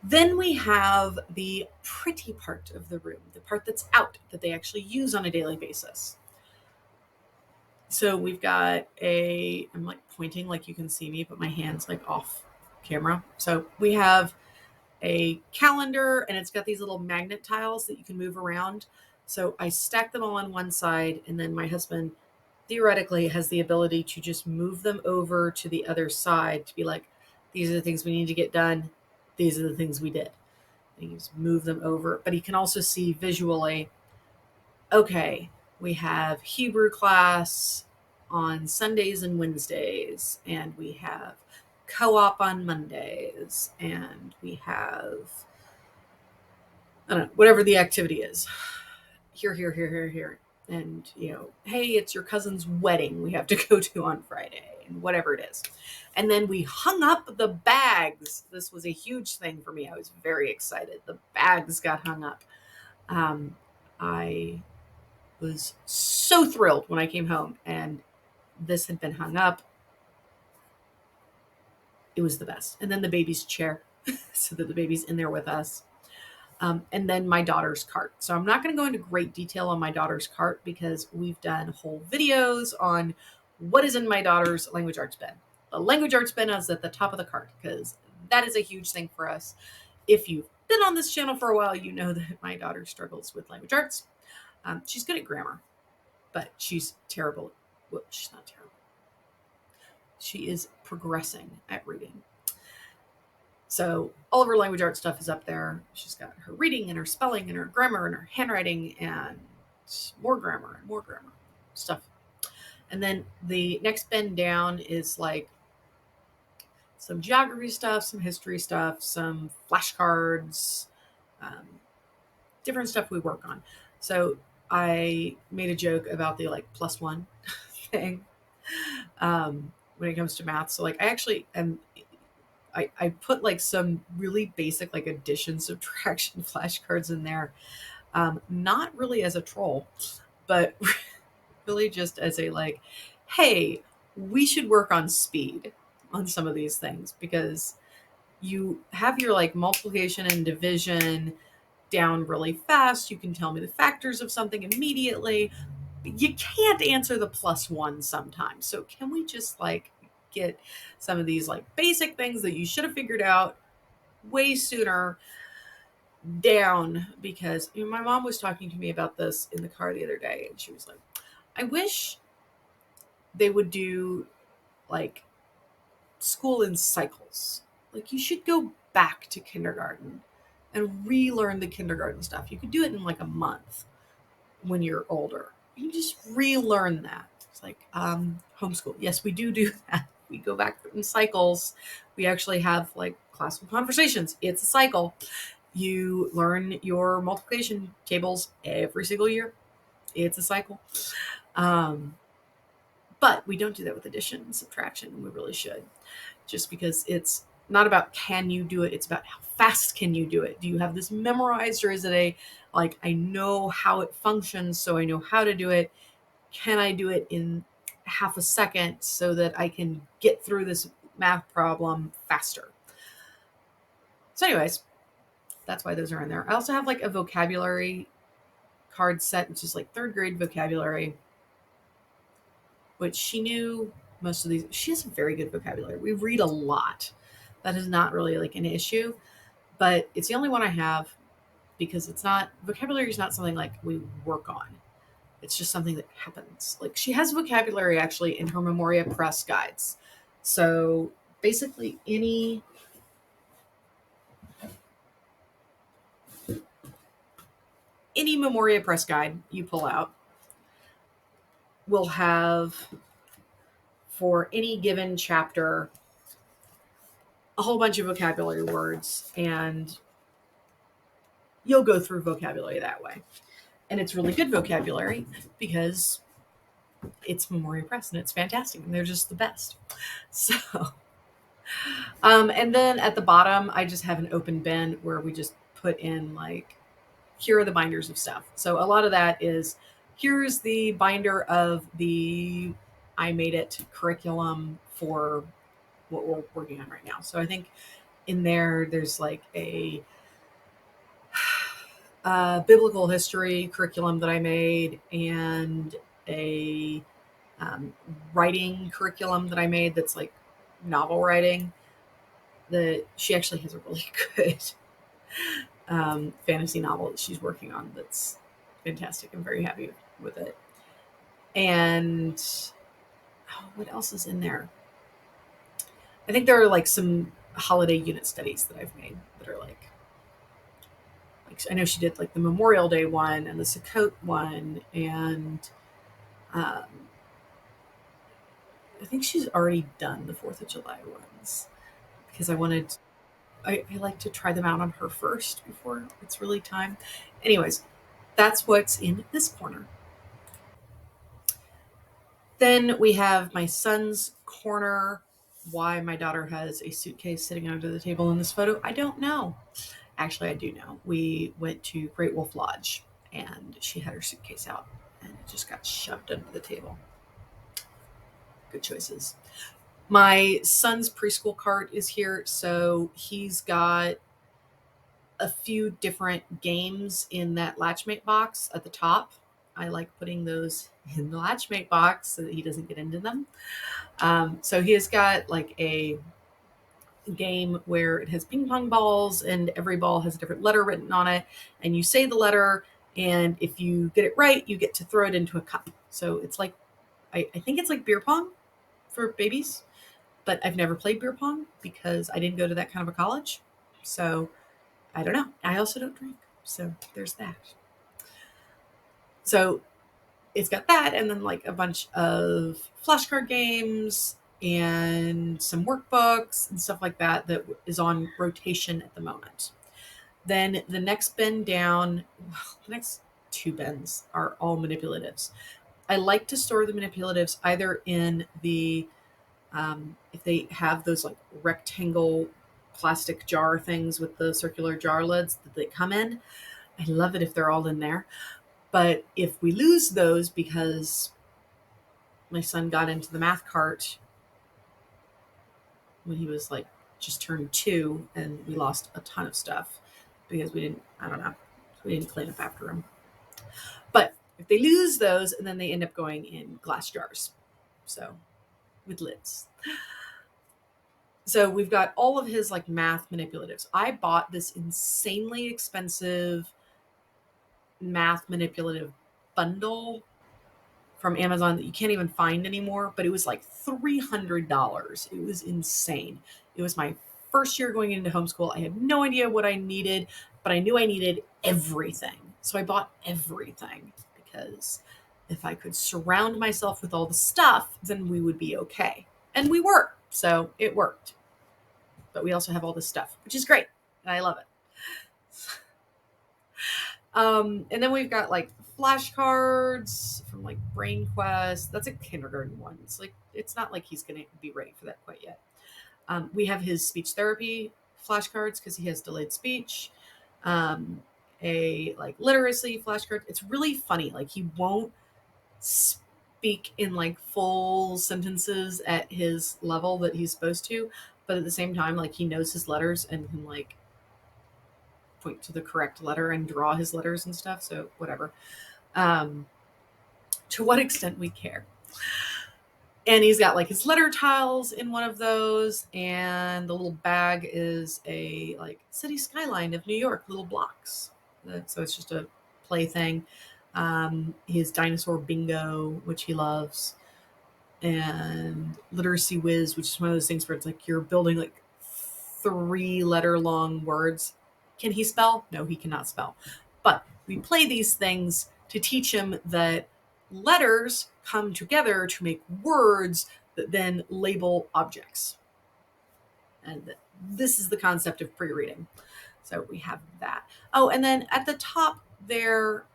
Then we have the pretty part of the room, the part that's out that they actually use on a daily basis. So we've got I'm like pointing like you can see me, but my hand's like off camera. So we have a calendar and it's got these little magnet tiles that you can move around. So I stack them all on one side, and then my husband theoretically has the ability to just move them over to the other side to be like, these are the things we need to get done. These are the things we did. And you just move them over. But he can also see visually, okay, we have Hebrew class on Sundays and Wednesdays, and we have co-op on Mondays, and we have, I don't know, whatever the activity is. Here. And, hey, it's your cousin's wedding we have to go to on Friday, and whatever it is. And then we hung up the bags. This was a huge thing for me. I was very excited. The bags got hung up. I was so thrilled when I came home and this had been hung up. It was the best. And then the baby's chair, so that the baby's in there with us. And then my daughter's cart. So I'm not going to go into great detail on my daughter's cart because we've done whole videos on what is in my daughter's language arts bin. The language arts bin is at the top of the cart because that is a huge thing for us. If you've been on this channel for a while, you know that my daughter struggles with language arts. She's good at grammar, but she's terrible. Well, she's not terrible. She is progressing at reading. So all of her language arts stuff is up there. She's got her reading and her spelling and her grammar and her handwriting and more grammar stuff. And then the next bin down is like some geography stuff, some history stuff, some flashcards, different stuff we work on. So I made a joke about the like +1 thing when it comes to math. So like I actually am I put like some really basic like addition subtraction flashcards in there, not really as a troll, but really just as a like, hey, we should work on speed on some of these things because you have your like multiplication and division down really fast. You can tell me the factors of something immediately. You can't answer the +1 sometimes. So can we just like get some of these like basic things that you should have figured out way sooner down? Because my mom was talking to me about this in the car the other day, and she was like, I wish they would do like school in cycles. Like you should go back to kindergarten and relearn the kindergarten stuff. You could do it in like a month when you're older. You just relearn that. It's like homeschool. Yes, we do that. We go back in cycles. We actually have like classroom conversations. It's a cycle. You learn your multiplication tables every single year. It's a cycle. But we don't do that with addition and subtraction, and we really should. Just because it's not about can you do it, it's about how fast can you do it. Do you have this memorized, or is it a like I know how it functions, so I know how to do it? Can I do it in half a second so that I can get through this math problem faster? So anyways, that's why those are in there. I also have like a vocabulary card set, which is like 3rd grade vocabulary, which she knew most of these. She has a very good vocabulary. We read a lot. That is not really like an issue, but it's the only one I have because it's not, vocabulary is not something like we work on. It's just something that happens. Like she has vocabulary actually in her Memoria Press guides. So basically any Memoria Press guide you pull out will have, for any given chapter, a whole bunch of vocabulary words, and you'll go through vocabulary that way. And it's really good vocabulary because it's Memoria Press and it's fantastic and they're just the best. So, and then at the bottom, I just have an open bin where we just put in like, here are the binders of stuff. So a lot of that is, here's the binder of the I Made It curriculum for what we're working on right now. So I think in there. There's like a biblical history curriculum that I made, and a um, writing curriculum that I made that's like novel writing. That she actually has a really good fantasy novel that she's working on that's fantastic. I'm very happy with it. And what else is in there? I think there are like some holiday unit studies that I've made that are like I know she did like the Memorial Day one and the Sukkot one, and um, I think she's already done the Fourth of July ones because I like to try them out on her first before it's really time. Anyways, that's what's in this corner. Then we have my son's corner. Why my daughter has a suitcase sitting under the table in this photo, I don't know. Actually, I do know. We went to Great Wolf Lodge and she had her suitcase out and it just got shoved under the table. Good choices. My son's preschool cart is here. So he's got a few different games in that Latchmate box at the top. I like putting those in the Latchmate box so that he doesn't get into them. So he has got like a game where it has ping pong balls and every ball has a different letter written on it. And you say the letter, and if you get it right, you get to throw it into a cup. So it's like, I think it's like beer pong for babies, but I've never played beer pong because I didn't go to that kind of a college. So I don't know. I also don't drink. So there's that. So it's got that, and then like a bunch of flashcard games and some workbooks and stuff like that that is on rotation at the moment. Then the next bin down, well, the next two bins are all manipulatives. I like to store the manipulatives either in the if they have those like rectangle plastic jar things with the circular jar lids that they come in. I love it if they're all in there. But if we lose those because my son got into the math cart when he was like just turned 2 and we lost a ton of stuff because I don't know, we didn't clean up after him. But if they lose those and then they end up going in glass jars, so with lids. So we've got all of his like math manipulatives. I bought this insanely expensive math manipulative bundle from Amazon that you can't even find anymore, but it was like $300. It was insane. It was my first year going into homeschool. I had no idea what I needed, but I knew I needed everything. So I bought everything because if I could surround myself with all the stuff, then we would be okay. And we were. So it worked. But we also have all this stuff, which is great. And I love it. And then we've got like flashcards from like Brain Quest. That's a kindergarten one. It's not like he's going to be ready for that quite yet. We have his speech therapy flashcards because he has delayed speech. A like literacy flashcard. It's really funny. Like he won't speak in like full sentences at his level that he's supposed to, but at the same time, like he knows his letters and can like point to the correct letter and draw his letters and stuff. So whatever. To what extent we care. And he's got like his letter tiles in one of those, and the little bag is a like city skyline of New York, little blocks. So it's just a play thing. His dinosaur bingo, which he loves, and literacy whiz, which is one of those things where it's like you're building like 3-letter long words. Can he spell? No, he cannot spell. But we play these things to teach him that letters come together to make words that then label objects. And this is the concept of pre-reading. So we have that. Oh, and then at the top there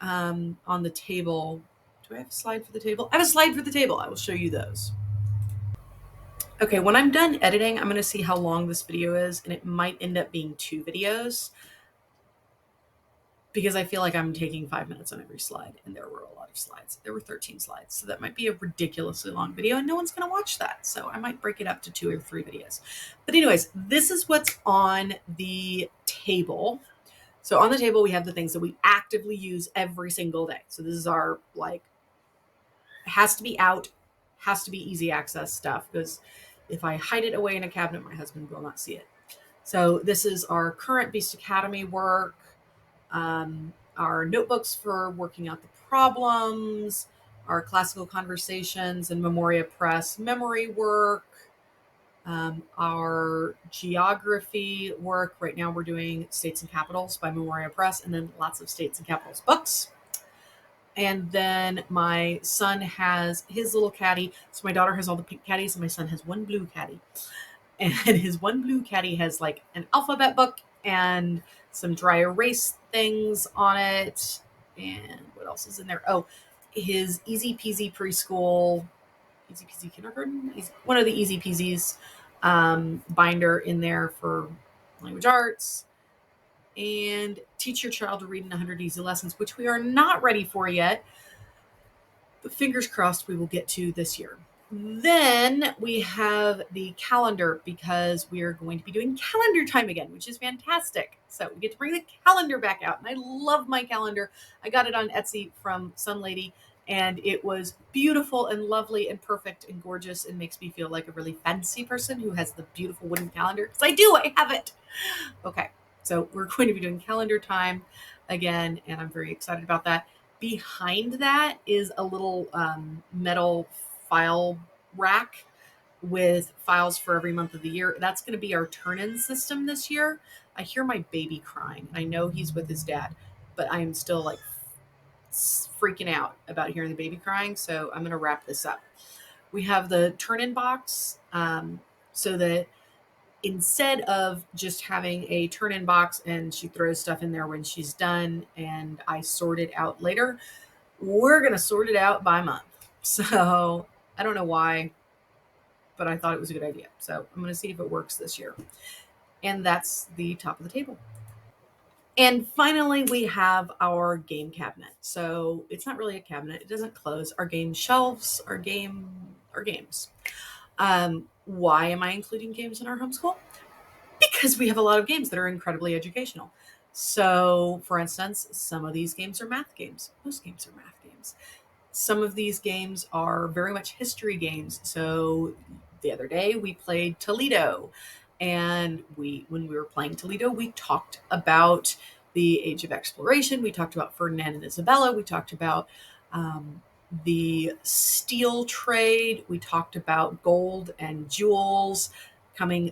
on the table, do I have a slide for the table? I have a slide for the table. I will show you those. Okay, when I'm done editing, I'm going to see how long this video is, and it might end up being 2 videos. because I feel like I'm taking 5 minutes on every slide, and there were a lot of slides. There were 13 slides, so that might be a ridiculously long video, and no one's going to watch that. So I might break it up to 2 or 3 videos. But anyways, this is what's on the table. So on the table, we have the things that we actively use every single day. So this is our, like, has to be out, has to be easy access stuff, because if I hide it away in a cabinet, my husband will not see it. So this is our current Beast Academy work, our notebooks for working out the problems, our classical conversations and Memoria Press memory work, our geography work. Right now we're doing States and Capitals by Memoria Press, and then lots of States and Capitals books. And then my son has his little caddy. So my daughter has all the pink caddies, and my son has one blue caddy. And his one blue caddy has like an alphabet book and some dry erase things on it. And what else is in there? Oh, his Easy Peasy Preschool, Easy Peasy Kindergarten, one of the Easy Peasies binder in there for language arts. And Teach Your Child to Read in 100 Easy Lessons, which we are not ready for yet, but fingers crossed we will get to this year. Then we have the calendar, because we are going to be doing calendar time again, which is fantastic. So we get to bring the calendar back out. And I love my calendar. I got it on Etsy from Sun Lady, and it was beautiful and lovely and perfect and gorgeous, and makes me feel like a really fancy person who has the beautiful wooden calendar, because I have it. Okay, so we're going to be doing calendar time again, and I'm very excited about that. Behind that is a little metal file rack with files for every month of the year. That's going to be our turn-in system this year. I hear my baby crying. I know he's with his dad, but I am still like freaking out about hearing the baby crying. So I'm going to wrap this up. We have the turn-in box, so that instead of just having a turn-in box and she throws stuff in there when she's done and I sort it out later, we're going to sort it out by month. So I don't know why, but I thought it was a good idea. So I'm going to see if it works this year. And that's the top of the table. And finally, we have our game cabinet. So it's not really a cabinet. It doesn't close. Our game shelves, our games. Why am I including games in our homeschool? Because we have a lot of games that are incredibly educational. So, for instance, some of these games are math games. Most games are math games. Some of these games are very much history games. So the other day we played Toledo, and when we were playing Toledo, we talked about the Age of Exploration. We talked about Ferdinand and Isabella. We talked about the steel trade. We talked about gold and jewels coming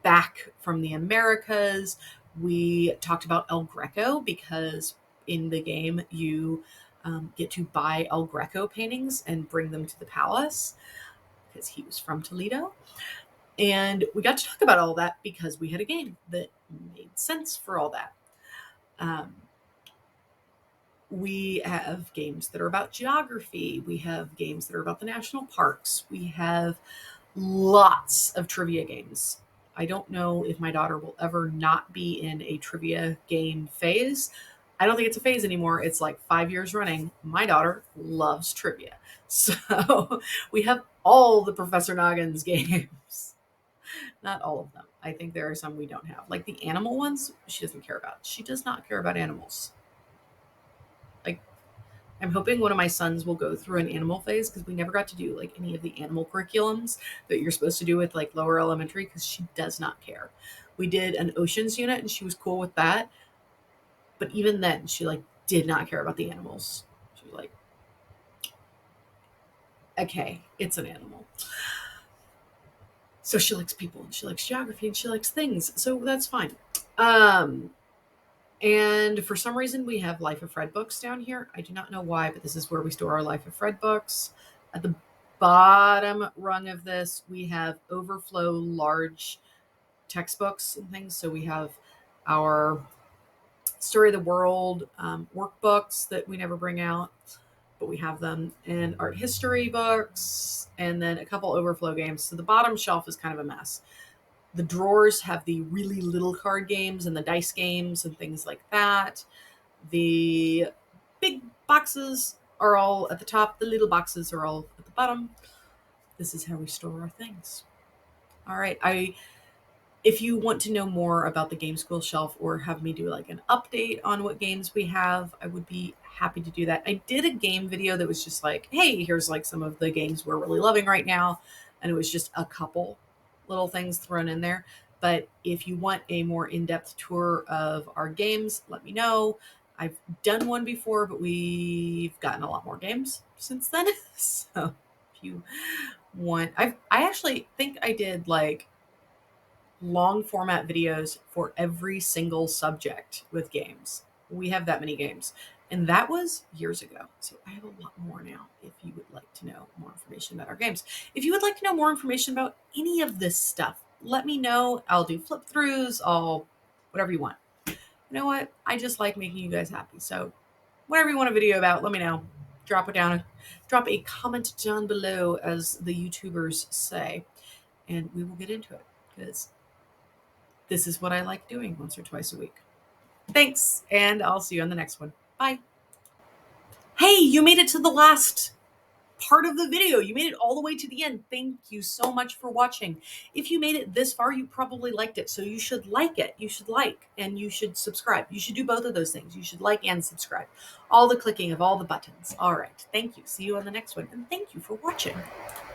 back from the Americas. We talked about El Greco, because in the game you get to buy El Greco paintings and bring them to the palace, because he was from Toledo. And we got to talk about all that because we had a game that made sense for all that. We have games that are about geography. We have games that are about the national parks. We have lots of trivia games. I don't know if my daughter will ever not be in a trivia game phase. I don't think it's a phase anymore. It's like 5 years running. My daughter loves trivia. So we have all the Professor Noggins games. Not all of them. I think there are some we don't have. Like the animal ones, she doesn't care about. She does not care about animals. Like, I'm hoping one of my sons will go through an animal phase, because we never got to do like any of the animal curriculums that you're supposed to do with like lower elementary, because she does not care. We did an oceans unit and she was cool with that. But even then, she like did not care about the animals. She was like, okay, it's an animal. So she likes people and she likes geography and she likes things. So that's fine. And for some reason, we have Life of Fred books down here. I do not know why, but this is where we store our Life of Fred books. At the bottom rung of this, we have overflow large textbooks and things. So we have our Story of the World workbooks that we never bring out, but we have them, and art history books, and then a couple overflow games. So the bottom shelf is kind of a mess. The drawers have the really little card games and the dice games and things like that. The big boxes are all at the top, the little boxes are all at the bottom. This is how we store our things. All right. If you want to know more about the Game School shelf or have me do like an update on what games we have, I would be happy to do that. I did a game video that was just like, hey, here's like some of the games we're really loving right now. And it was just a couple little things thrown in there. But if you want a more in-depth tour of our games, let me know. I've done one before, but we've gotten a lot more games since then. So if you want, I actually think I did like long format videos for every single subject with games. We have that many games. And that was years ago. So I have a lot more now if you would like to know more information about our games. If you would like to know more information about any of this stuff, let me know. I'll do flip throughs, I'll whatever you want. You know what? I just like making you guys happy. So whatever you want a video about, let me know. Drop it down. Drop a comment down below, as the YouTubers say, and we will get into it because this is what I like doing once or twice a week. Thanks, and I'll see you on the next one. Bye. Hey, you made it to the last part of the video. You made it all the way to the end. Thank you so much for watching. If you made it this far, you probably liked it. So you should like it. You should like and you should subscribe. You should do both of those things. You should like and subscribe. All the clicking of all the buttons. All right. Thank you. See you on the next one. And thank you for watching.